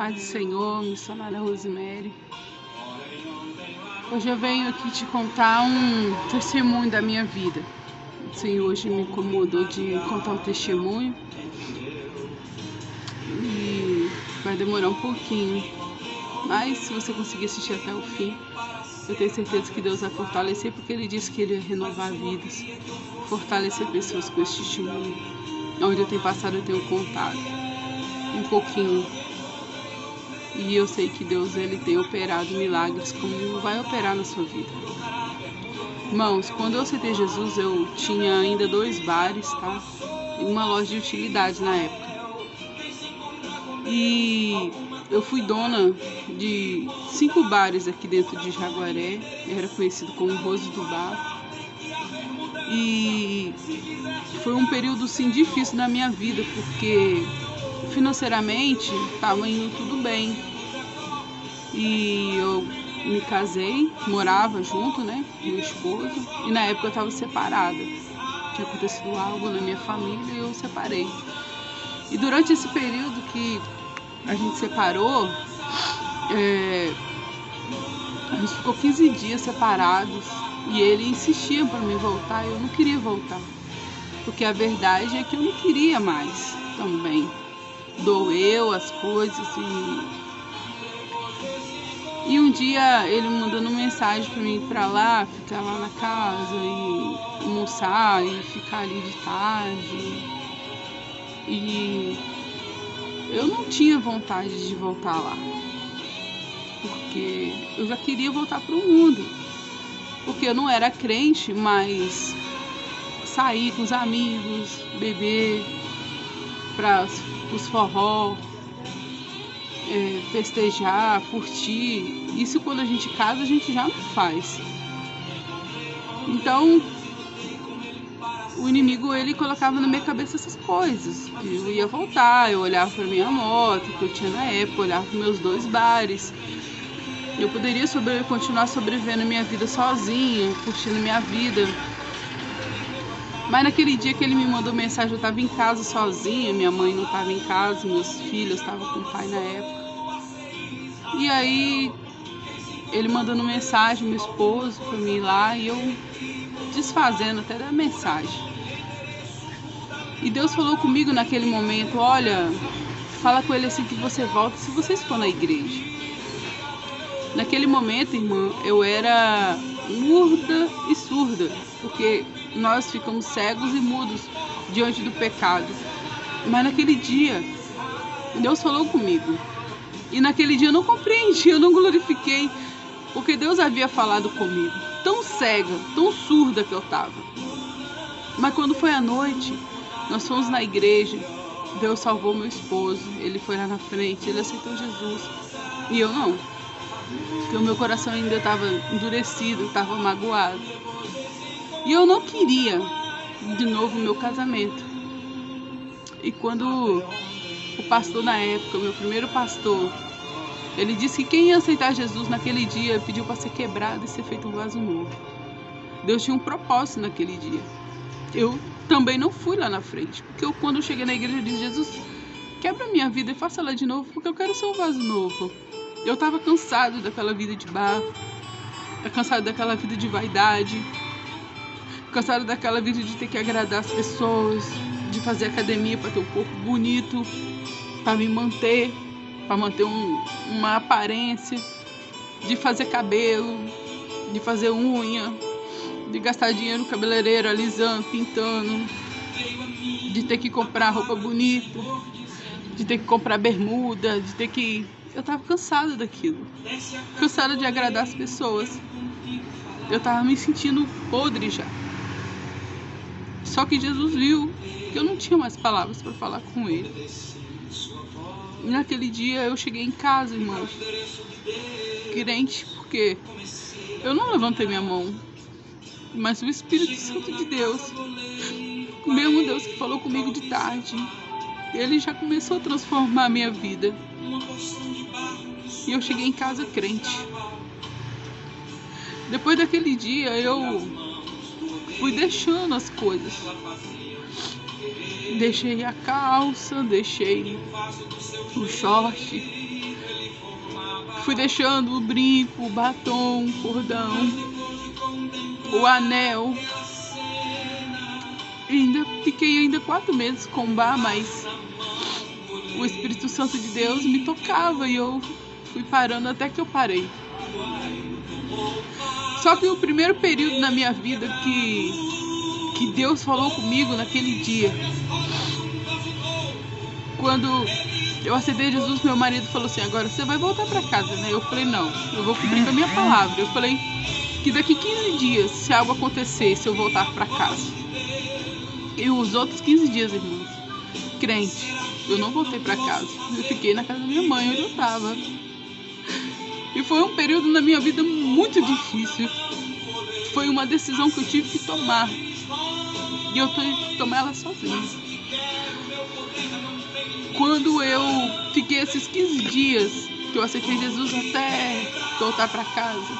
Paz do Senhor, missionária Rosemary. Hoje eu venho aqui te contar um testemunho da minha vida. O Senhor hoje me incomodou de contar um testemunho e vai demorar um pouquinho, mas se você conseguir assistir até o fim, eu tenho certeza que Deus vai fortalecer, porque Ele disse que Ele ia renovar vidas, fortalecer pessoas com esse testemunho. Onde eu tenho passado, eu tenho contado um pouquinho. E eu sei que Deus ele tem operado milagres, como vai operar na sua vida. Irmãos, quando eu aceitei Jesus, eu tinha ainda 2 bares, tá? E uma loja de utilidades na época. E eu fui dona de 5 bares aqui dentro de Jaguaré. Eu era conhecido como Rose do Bar. E foi um período sim difícil na minha vida, porque financeiramente estava indo tudo bem. E eu me casei, morava junto, né, com meu esposo, e na época eu estava separada. Tinha acontecido algo na minha família e eu separei. E durante esse período que a gente separou, a gente ficou 15 dias separados e ele insistia para mim voltar e eu não queria voltar. Porque a verdade é que eu não queria mais também. Doeu as coisas e um dia ele mandando mensagem para mim ir para lá, ficar lá na casa e almoçar e ficar ali de tarde. E eu não tinha vontade de voltar lá, porque eu já queria voltar para o mundo. Porque eu não era crente, mas sair com os amigos, beber, para os forró, festejar, curtir. Isso quando a gente casa, a gente já não faz. Então, o inimigo, ele colocava na minha cabeça essas coisas. Que eu ia voltar, eu olhava para minha moto, que eu tinha na época, eu olhava para meus 2 bares. Eu poderia continuar sobrevivendo a minha vida sozinha, curtindo minha vida. Mas naquele dia que ele me mandou mensagem, eu estava em casa sozinha, minha mãe não estava em casa, meus filhos estavam com o pai na época. E aí, ele mandando mensagem, meu esposo, para mim ir lá, e eu desfazendo até da mensagem. E Deus falou comigo naquele momento: olha, fala com ele assim que você volta se vocês for na igreja. Naquele momento, irmã, eu era muda e surda, porque nós ficamos cegos e mudos diante do pecado. Mas naquele dia, Deus falou comigo. E naquele dia eu não compreendi, eu não glorifiquei, porque Deus havia falado comigo. Tão cega, tão surda que eu estava. Mas quando foi à noite, nós fomos na igreja, Deus salvou meu esposo, ele foi lá na frente, ele aceitou Jesus. E eu não. Porque o meu coração ainda estava endurecido, estava magoado. E eu não queria de novo o meu casamento. E quando o pastor na época, meu primeiro pastor, ele disse que quem ia aceitar Jesus naquele dia pediu para ser quebrado e ser feito um vaso novo. Deus tinha um propósito naquele dia. Eu também não fui lá na frente, porque quando eu cheguei na igreja eu disse: Jesus, quebra minha vida e faça ela de novo, porque eu quero ser um vaso novo. Eu estava cansado daquela vida de bar, cansado daquela vida de vaidade, cansado daquela vida de ter que agradar as pessoas, de fazer academia para ter um corpo bonito, para me manter, para manter uma aparência, de fazer cabelo, de fazer unha, de gastar dinheiro no cabeleireiro, alisando, pintando, de ter que comprar roupa bonita, de ter que comprar bermuda, de ter que... Eu tava cansada daquilo, cansada de agradar as pessoas. Eu tava me sentindo podre já. Só que Jesus viu que eu não tinha mais palavras para falar com ele. E naquele dia eu cheguei em casa, irmãos, crente, porque eu não levantei minha mão, mas o Espírito Santo de Deus, o mesmo Deus que falou comigo de tarde, ele já começou a transformar a minha vida. E eu cheguei em casa crente. Depois daquele dia eu fui deixando as coisas. Deixei a calça, deixei o short, Fui deixando o brinco, o batom, o cordão, o anel. Fiquei 4 meses com bar, mas o Espírito Santo de Deus me tocava e eu fui parando até que eu parei. Só que o primeiro período na minha vida que Deus falou comigo naquele dia, quando eu aceitei Jesus, meu marido falou assim: agora você vai voltar pra casa, né? Eu falei: não, eu vou cumprir com a minha palavra. Eu falei que daqui 15 dias, se algo acontecer, se eu voltar pra casa. E os outros 15 dias, irmãos, crente, eu não voltei pra casa. Eu fiquei na casa da minha mãe, onde eu tava. E foi um período na minha vida muito difícil. Foi uma decisão que eu tive que tomar. E eu tive que tomar ela sozinha. Quando eu fiquei esses 15 dias que eu aceitei Jesus até voltar pra casa,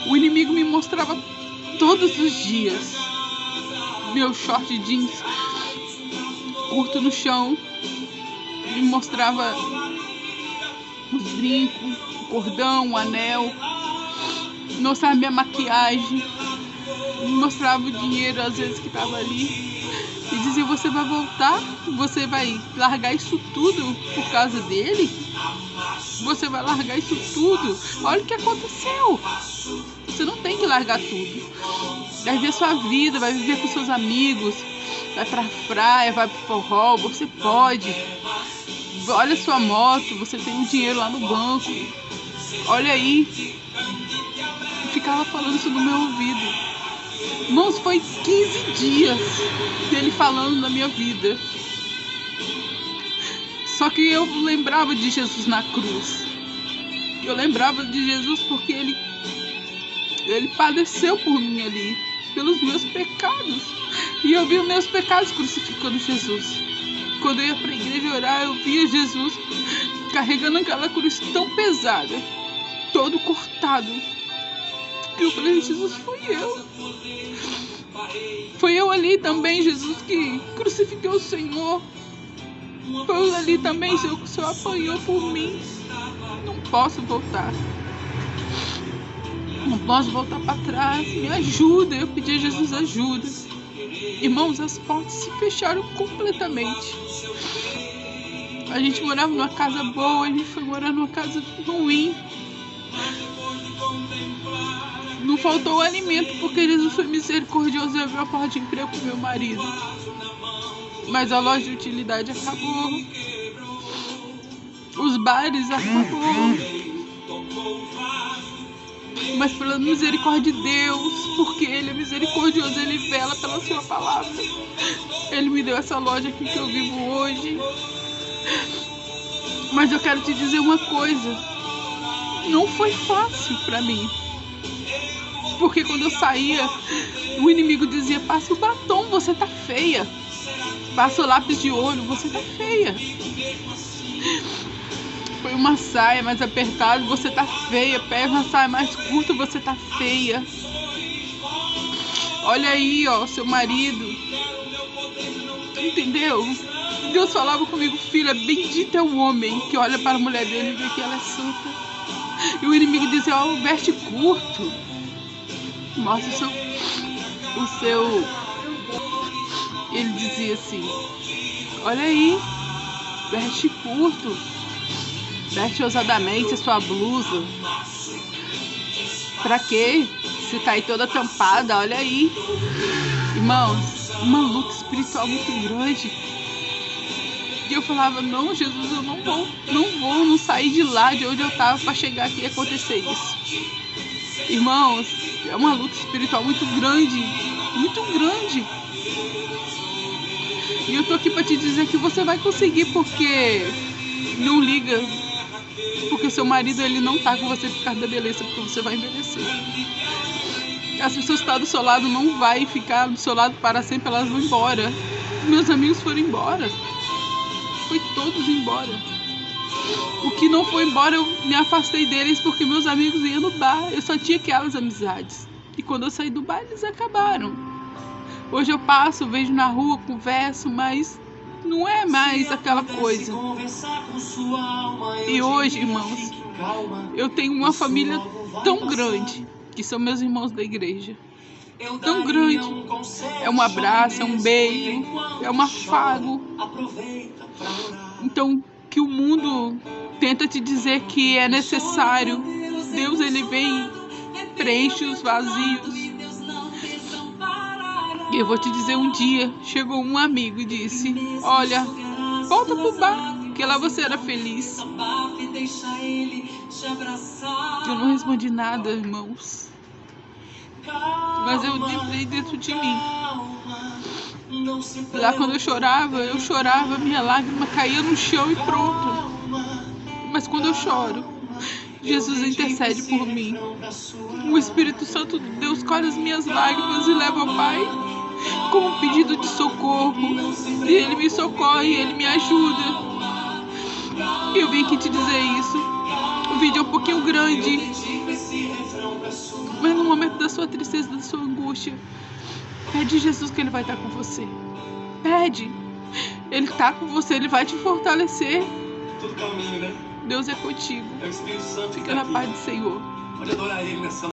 o inimigo me mostrava todos os dias meu short jeans curto no chão, me mostrava os brincos, o cordão, o anel, me mostrava minha maquiagem, me mostrava o dinheiro às vezes que estava ali e dizia: você vai voltar? Você vai largar isso tudo por causa dele? Você vai largar isso tudo? Olha o que aconteceu. Você não tem que largar tudo. Vai viver sua vida, vai viver com seus amigos, vai pra praia, vai pro forró, você pode. Olha sua moto, você tem um dinheiro lá no banco. Olha aí. E ficava falando isso no meu ouvido. Irmãos, foi 15 dias dele falando na minha vida. Só que eu lembrava de Jesus na cruz. Eu lembrava de Jesus porque ele padeceu por mim ali, pelos meus pecados. E eu vi os meus pecados crucificando Jesus. Quando eu ia para a igreja orar, eu via Jesus carregando aquela cruz tão pesada, todo cortado. E eu falei: Jesus, fui eu. Foi eu ali também, Jesus, que crucifiquei o Senhor. Foi eu ali também, Senhor, que o Senhor apanhou por mim. Não posso voltar. Não posso voltar para trás. Me ajuda. Eu pedi a Jesus ajuda. Irmãos, as portas se fecharam completamente. A gente morava numa casa boa, a gente foi morar numa casa ruim. Não faltou alimento porque Jesus foi misericordioso e abriu a porta de emprego pro meu marido. Mas a loja de utilidade acabou. Os bares acabou. Mas pela misericórdia de Deus, porque Ele é misericordioso, Ele vela pela sua palavra. Ele me deu essa loja aqui que eu vivo hoje. Mas eu quero te dizer uma coisa. Não foi fácil pra mim. Porque quando eu saía, o inimigo dizia: passa o batom, você tá feia. Passa o lápis de olho, você tá feia. Foi uma saia mais apertada, você tá feia. Pega uma saia mais curta, você tá feia. Olha aí, ó, seu marido. Entendeu? Deus falava comigo: filha, bendito é o homem que olha para a mulher dele e vê que ela é santa. E o inimigo dizia: ó, veste curto. Mostra o seu... Ele dizia assim: olha aí, veste curto, veste ousadamente a sua blusa. Pra quê? Se tá aí toda tampada, olha aí. Irmãos, uma luta espiritual muito grande. E eu falava: não, Jesus, eu não sair de lá, de onde eu tava, pra chegar aqui e acontecer isso. Irmãos, é uma luta espiritual muito grande, muito grande. E eu tô aqui pra te dizer que você vai conseguir, porque não liga, porque o seu marido, ele não tá com você por causa da beleza, porque você vai envelhecer. As pessoas que estão do seu lado não vai ficar do seu lado para sempre, elas vão embora. Meus amigos foram embora. Foi todos embora. O que não foi embora, eu me afastei deles porque meus amigos iam no bar. Eu só tinha aquelas amizades. E quando eu saí do bar, eles acabaram. Hoje eu passo, vejo na rua, converso, mas Não é mais aquela coisa. E hoje, irmãos, eu tenho uma família tão grande, que são meus irmãos da igreja. Tão grande. É um abraço, é um beijo, é um afago. Então, que o mundo tenta te dizer que é necessário, Deus, ele vem, preenche os vazios. E eu vou te dizer, um dia chegou um amigo e disse: olha, volta pro bar, que lá você era feliz. Eu não respondi nada, irmãos, mas eu lembrei dentro de mim. Lá quando eu chorava, minha lágrima caía no chão e pronto. Mas quando eu choro, Jesus intercede por mim. O Espírito Santo de Deus colhe as minhas lágrimas e leva ao Pai como um pedido de socorro. E Ele me socorre, Ele me ajuda. Eu vim aqui te dizer isso. O vídeo é um pouquinho grande, mas no momento da sua tristeza, da sua angústia, pede a Jesus que Ele vai estar com você. Pede. Ele está com você, Ele vai te fortalecer. Tudo caminho, né? Deus é contigo. É o Espírito Santo. Fica na paz do Senhor. Pode adorar Ele nessa